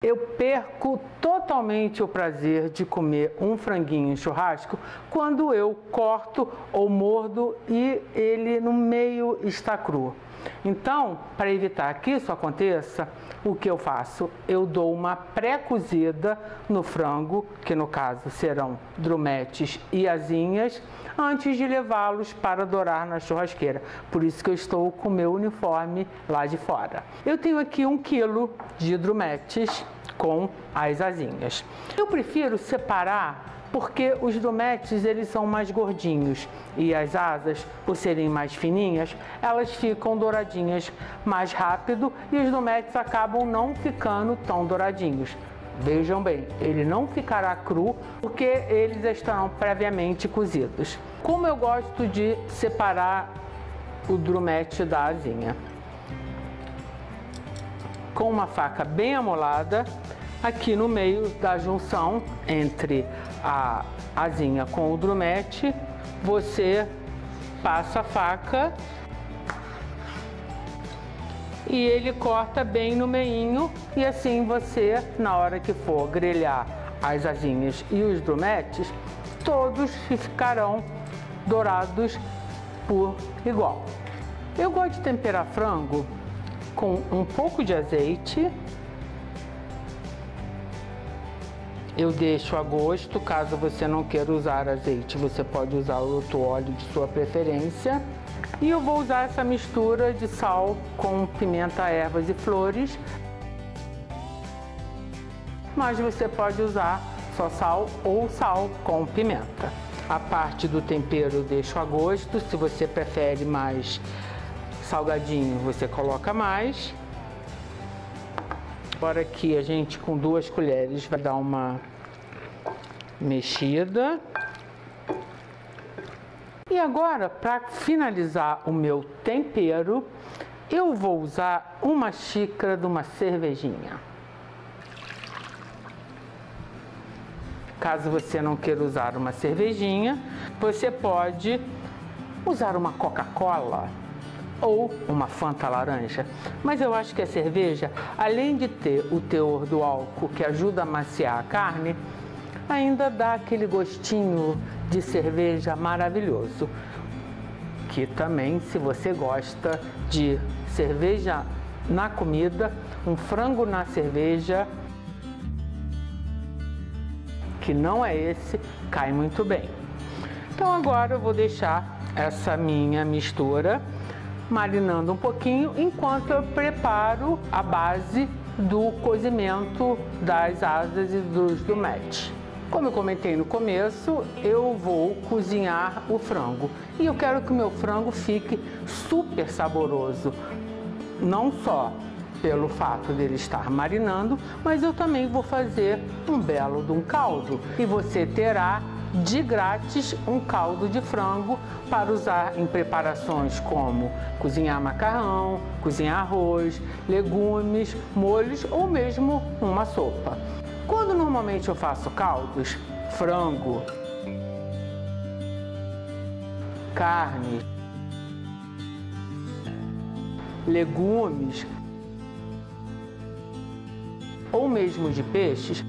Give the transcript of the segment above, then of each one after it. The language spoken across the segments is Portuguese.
Eu perco totalmente o prazer de comer um franguinho em churrasco quando eu corto ou mordo e ele no meio está cru. Então, para evitar que isso aconteça, o que eu faço? Eu dou uma pré-cozida no frango, que no caso serão drumetes e asinhas, antes de levá-los para dourar na churrasqueira. Por isso que eu estou com o meu uniforme lá de fora. Eu tenho aqui 1 quilo de drumetes com as asinhas. Eu prefiro separar porque os drumetes eles são mais gordinhos e as asas, por serem mais fininhas, elas ficam douradinhas mais rápido e os drumetes acabam não ficando tão douradinhos. Vejam bem, ele não ficará cru porque eles estarão previamente cozidos. Como eu gosto de separar o drumete da asinha? Com uma faca bem amolada, aqui no meio da junção entre a asinha com o drumete, você passa a faca e ele corta bem no meinho e assim você, na hora que for grelhar as asinhas e os drumetes, todos ficarão dourados por igual. Eu gosto de temperar frango com um pouco de azeite. Eu deixo a gosto, caso você não queira usar azeite, você pode usar outro óleo de sua preferência. E eu vou usar essa mistura de sal com pimenta, ervas e flores. Mas você pode usar só sal ou sal com pimenta. A parte do tempero eu deixo a gosto, se você prefere mais salgadinho, você coloca mais. Agora aqui a gente com 2 colheres vai dar uma mexida. E agora, para finalizar o meu tempero, eu vou usar 1 xícara de uma cervejinha. Caso você não queira usar uma cervejinha, você pode usar uma Coca-Cola ou uma Fanta laranja. Mas eu acho que a cerveja, além de ter o teor do álcool que ajuda a maciar a carne, ainda dá aquele gostinho de cerveja maravilhoso. Que também, se você gosta de cerveja na comida, um frango na cerveja, que não é esse, cai muito bem. Então agora eu vou deixar essa minha mistura marinando um pouquinho enquanto eu preparo a base do cozimento das asas e dos drumetes. Como eu comentei no começo, eu vou cozinhar o frango e eu quero que o meu frango fique super saboroso, não só pelo fato dele estar marinando, mas eu também vou fazer um belo de um caldo e você terá de grátis um caldo de frango para usar em preparações como cozinhar macarrão, cozinhar arroz, legumes, molhos ou mesmo uma sopa. Quando normalmente eu faço caldos, frango, carne, legumes ou mesmo de peixes,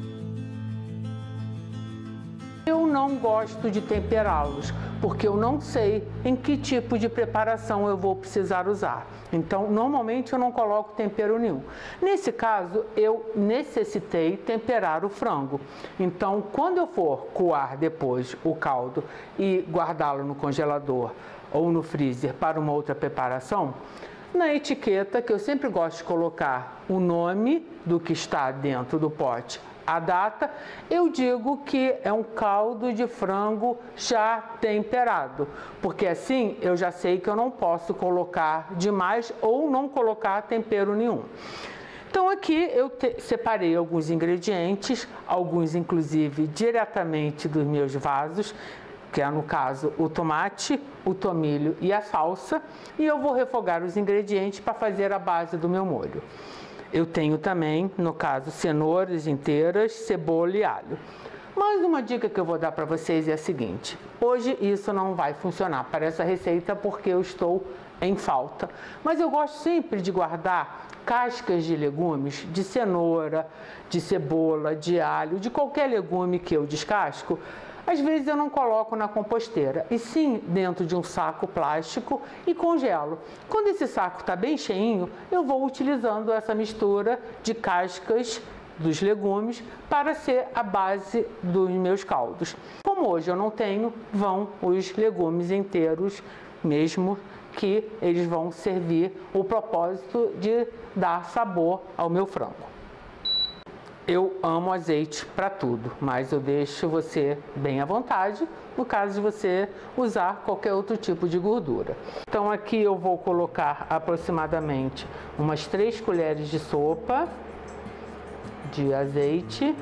eu não gosto de temperá-los, porque eu não sei em que tipo de preparação eu vou precisar usar. Então, normalmente eu não coloco tempero nenhum. Nesse caso, eu necessitei temperar o frango. Então, quando eu for coar depois o caldo e guardá-lo no congelador ou no freezer para uma outra preparação, na etiqueta, que eu sempre gosto de colocar o nome do que está dentro do pote, a data, eu digo que é um caldo de frango já temperado, porque assim eu já sei que eu não posso colocar demais ou não colocar tempero nenhum. Então aqui eu separei alguns ingredientes, alguns inclusive diretamente dos meus vasos, que é no caso o tomate, o tomilho e a salsa, e eu vou refogar os ingredientes para fazer a base do meu molho. Eu tenho também, no caso, cenouras inteiras, cebola e alho. Mas uma dica que eu vou dar para vocês é a seguinte: hoje isso não vai funcionar para essa receita porque eu estou em falta. Mas eu gosto sempre de guardar cascas de legumes, de cenoura, de cebola, de alho, de qualquer legume que eu descasco. Às vezes eu não coloco na composteira, e sim dentro de um saco plástico e congelo. Quando esse saco está bem cheinho, eu vou utilizando essa mistura de cascas dos legumes para ser a base dos meus caldos. Como hoje eu não tenho, vão os legumes inteiros mesmo, que eles vão servir o propósito de dar sabor ao meu frango. Eu amo azeite para tudo, mas eu deixo você bem à vontade no caso de você usar qualquer outro tipo de gordura. Então aqui eu vou colocar aproximadamente umas 3 colheres de sopa de azeite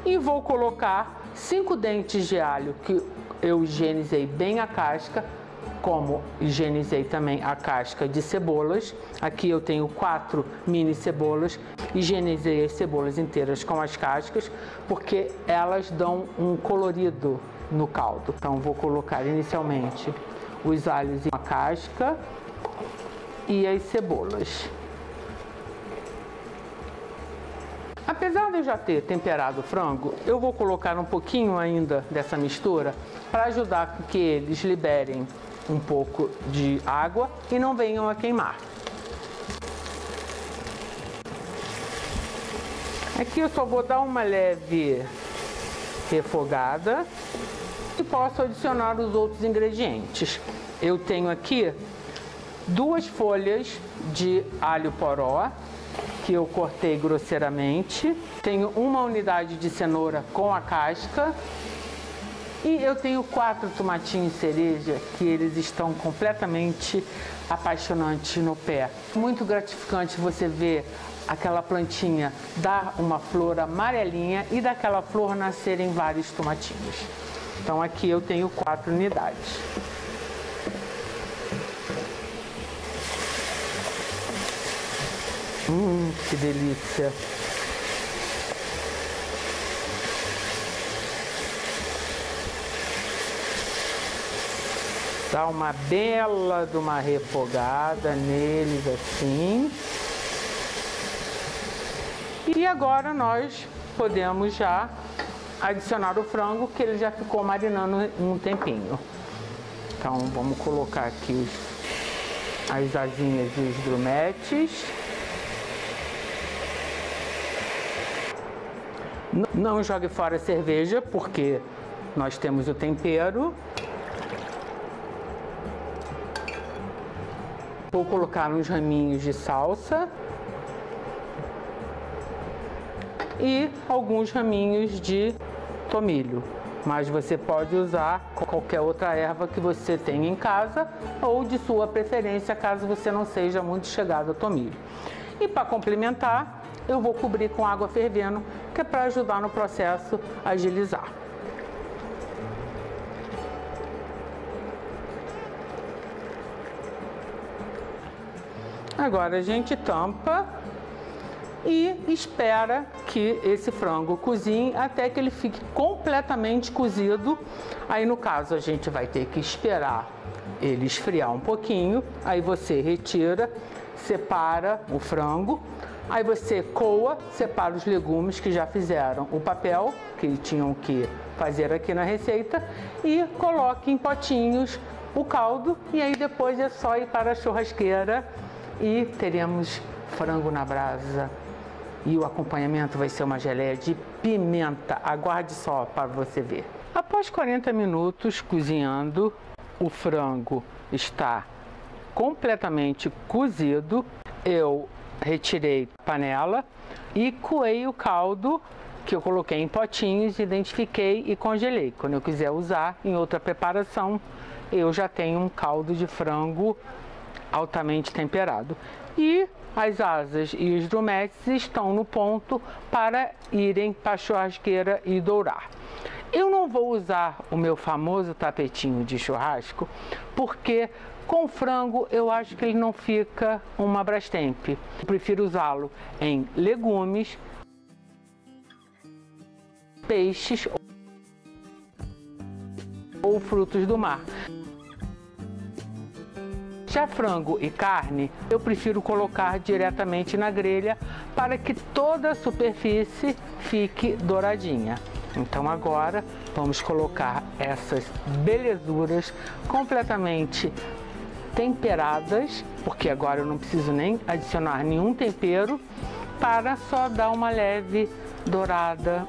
e vou colocar 5 dentes de alho que eu higienizei bem a casca, como higienizei também a casca de cebolas. Aqui eu tenho 4 mini cebolas, higienizei as cebolas inteiras com as cascas, porque elas dão um colorido no caldo. Então vou colocar inicialmente os alhos em uma casca e as cebolas. Apesar de eu já ter temperado o frango, eu vou colocar um pouquinho ainda dessa mistura para ajudar que eles liberem um pouco de água e não venham a queimar. Aqui eu só vou dar uma leve refogada e posso adicionar os outros ingredientes. Eu tenho aqui 2 folhas de alho poró, que eu cortei grosseiramente. Tenho uma unidade de cenoura com a casca. E eu tenho 4 tomatinhos cereja, que eles estão completamente apaixonantes no pé. Muito gratificante você ver aquela plantinha dar uma flor amarelinha e daquela flor nascerem vários tomatinhos. Então aqui eu tenho 4 unidades. Que delícia! Dá uma bela de uma refogada neles assim. E agora nós podemos já adicionar o frango, que ele já ficou marinando um tempinho. Então vamos colocar aqui as asinhas e os grumetes. Não jogue fora a cerveja, porque nós temos o tempero. Vou colocar uns raminhos de salsa e alguns raminhos de tomilho, mas você pode usar qualquer outra erva que você tenha em casa ou de sua preferência, caso você não seja muito chegado a tomilho. E para complementar, eu vou cobrir com água fervendo, que é para ajudar no processo a agilizar. Agora a gente tampa e espera que esse frango cozinhe até que ele fique completamente cozido. Aí no caso a gente vai ter que esperar ele esfriar um pouquinho, aí você retira, separa o frango, aí você coa, separa os legumes que já fizeram o papel que tinham que fazer aqui na receita e coloque em potinhos o caldo, e aí depois é só ir para a churrasqueira e teremos frango na brasa. E o acompanhamento vai ser uma geleia de pimenta. Aguarde só para você ver. Após 40 minutos cozinhando, o frango está completamente cozido. Eu retirei a panela e coei o caldo que eu coloquei em potinhos, identifiquei e congelei. Quando eu quiser usar em outra preparação, eu já tenho um caldo de frango altamente temperado. E as asas e os drumetes estão no ponto para irem para a churrasqueira e dourar. Eu não vou usar o meu famoso tapetinho de churrasco, porque com frango eu acho que ele não fica uma Brastemp. Eu prefiro usá-lo em legumes, peixes ou frutos do mar. Já frango e carne, eu prefiro colocar diretamente na grelha para que toda a superfície fique douradinha. Então agora vamos colocar essas belezuras completamente temperadas, porque agora eu não preciso nem adicionar nenhum tempero, para só dar uma leve dourada.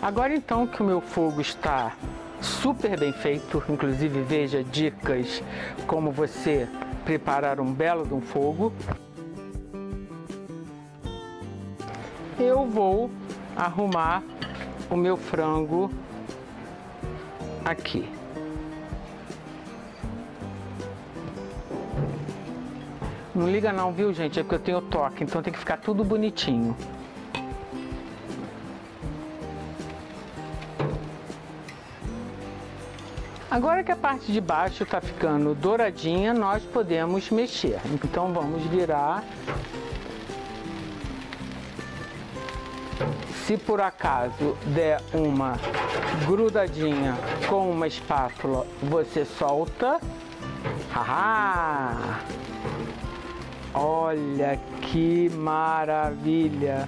Agora então que o meu fogo está super bem feito, inclusive veja dicas como você preparar um belo de um fogo, eu vou arrumar o meu frango aqui. Não liga não, viu, gente? É porque eu tenho toque, então tem que ficar tudo bonitinho. Agora que a parte de baixo está ficando douradinha, nós podemos mexer. Então vamos virar. Se por acaso der uma grudadinha com uma espátula, você solta. Haha! Olha que maravilha!